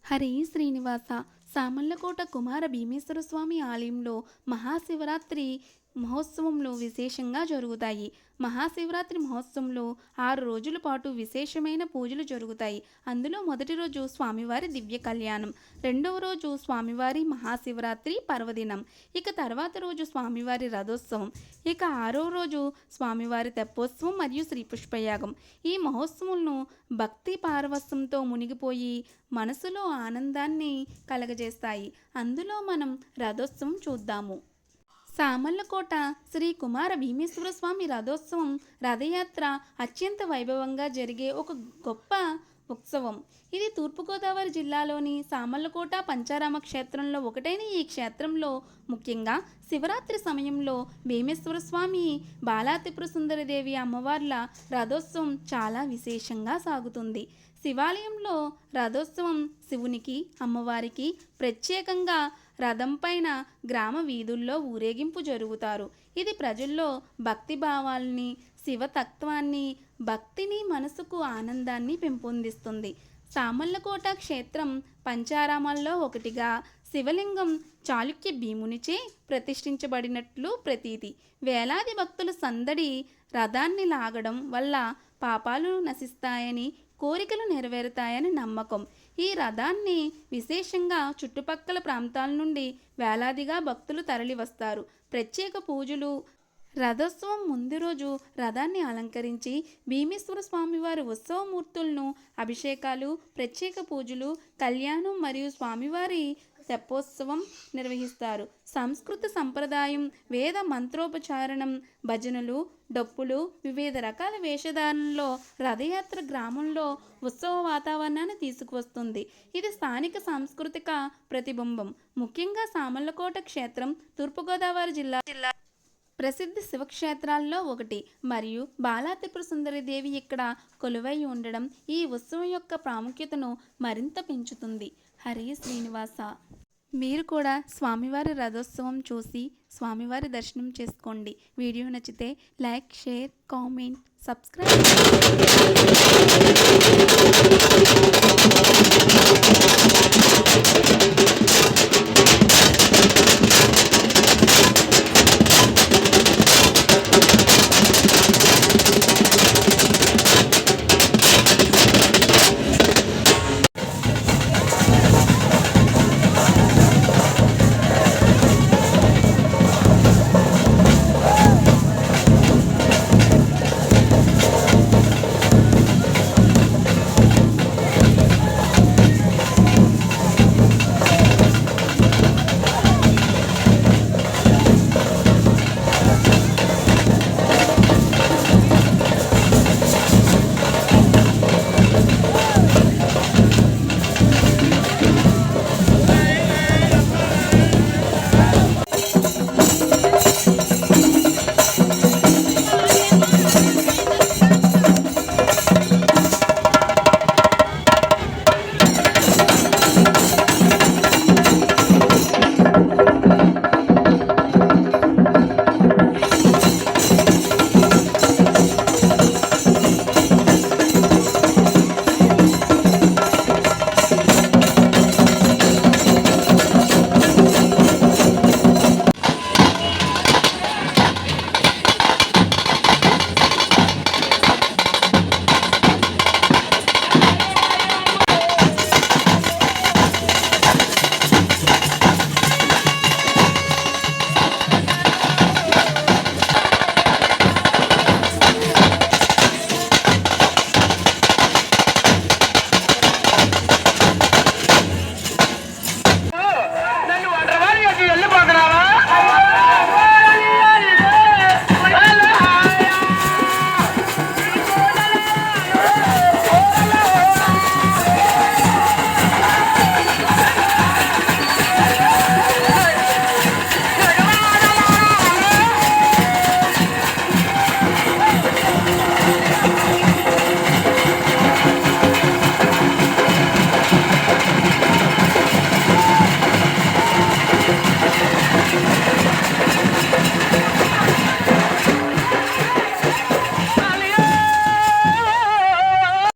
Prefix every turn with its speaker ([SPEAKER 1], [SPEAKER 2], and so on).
[SPEAKER 1] హరే శ్రీనివాస. సామర్లకోట కుమార భీమేశ్వర స్వామి ఆలయంలో మహాశివరాత్రి మహోత్సవంలో విశేషంగా జరుగుతాయి. మహాశివరాత్రి మహోత్సవంలో 6 రోజుల పాటు విశేషమైన పూజలు జరుగుతాయి. అందులో మొదటి రోజు స్వామివారి దివ్య కళ్యాణం, రెండవ రోజు స్వామివారి మహాశివరాత్రి పర్వదినం, ఇక తర్వాత రోజు స్వామివారి రథోత్సవం, ఇక 6వ రోజు స్వామివారి తెప్పోత్సవం మరియు శ్రీ పుష్పయాగం. ఈ మహోత్సవంను భక్తి పారవస్యంతో మునిగిపోయి మనసులో ఆనందాన్ని కలగజేస్తాయి. అందులో మనం రథోత్సవం చూద్దాము. సామర్లకోట శ్రీ కుమార భీమేశ్వర స్వామి రథోత్సవం రథయాత్ర అత్యంత వైభవంగా జరిగే ఒక గొప్ప ఉత్సవం. ఇది తూర్పుగోదావరి జిల్లాలోని సామర్లకోట పంచారామ క్షేత్రంలో ఒకటైన ఈ క్షేత్రంలో ముఖ్యంగా శివరాత్రి సమయంలో భీమేశ్వర స్వామి, బాలాత్రిపుర సుందరిదేవి అమ్మవార్ల రథోత్సవం చాలా విశేషంగా సాగుతుంది. శివాలయంలో రథోత్సవం శివునికి, అమ్మవారికి ప్రత్యేకంగా రథం పైన గ్రామ వీధుల్లో ఊరేగింపు జరుగుతారు. ఇది ప్రజల్లో భక్తి భావాల్ని, శివతత్వాన్ని, భక్తిని, మనసుకు ఆనందాన్ని పెంపొందిస్తుంది. సామర్లకోట క్షేత్రం పంచారామాల్లో ఒకటిగా శివలింగం చాళుక్య భీమునిచే ప్రతిష్ఠించబడినట్లు ప్రతీతి. వేలాది భక్తుల సందడి రథాన్ని లాగడం వల్ల పాపాలు నశిస్తాయని, కోరికలు నెరవేరుతాయని నమ్మకం. ఈ రథాన్ని విశేషంగా చుట్టుపక్కల ప్రాంతాల నుండి వేలాదిగా భక్తులు తరలి వస్తారు. ప్రత్యేక పూజలు. రథోత్సవం ముందు రోజు రథాన్ని అలంకరించి భీమేశ్వర స్వామివారి ఉత్సవమూర్తులను అభిషేకాలు, ప్రత్యేక పూజలు, కళ్యాణం మరియు స్వామివారి తెప్పోత్సవం నిర్వహిస్తారు. సంస్కృత సంప్రదాయం, వేద మంత్రోపచారణం, భజనలు, డప్పులు, వివిధ రకాల వేషధారణలో రథయాత్ర గ్రామంలో ఉత్సవ వాతావరణాన్ని తీసుకువస్తుంది. ఇది స్థానిక సాంస్కృతిక ప్రతిబింబం. ముఖ్యంగా సామర్లకోట క్షేత్రం తూర్పుగోదావరి జిల్లా ప్రసిద్ధ శివక్షేత్రాల్లో ఒకటి మరియు బాలాత్రిపుర సుందరిదేవి ఇక్కడ కొలువై ఉండడం ఈ ఉత్సవం యొక్క ప్రాముఖ్యతను మరింత పెంచుతుంది. హరే శ్రీనివాస. మీరు కూడా స్వామివారి రథోత్సవం చూసి స్వామివారి దర్శనం చేసుకోండి. వీడియో నచ్చితే లైక్, షేర్, కామెంట్, సబ్స్క్రైబ్.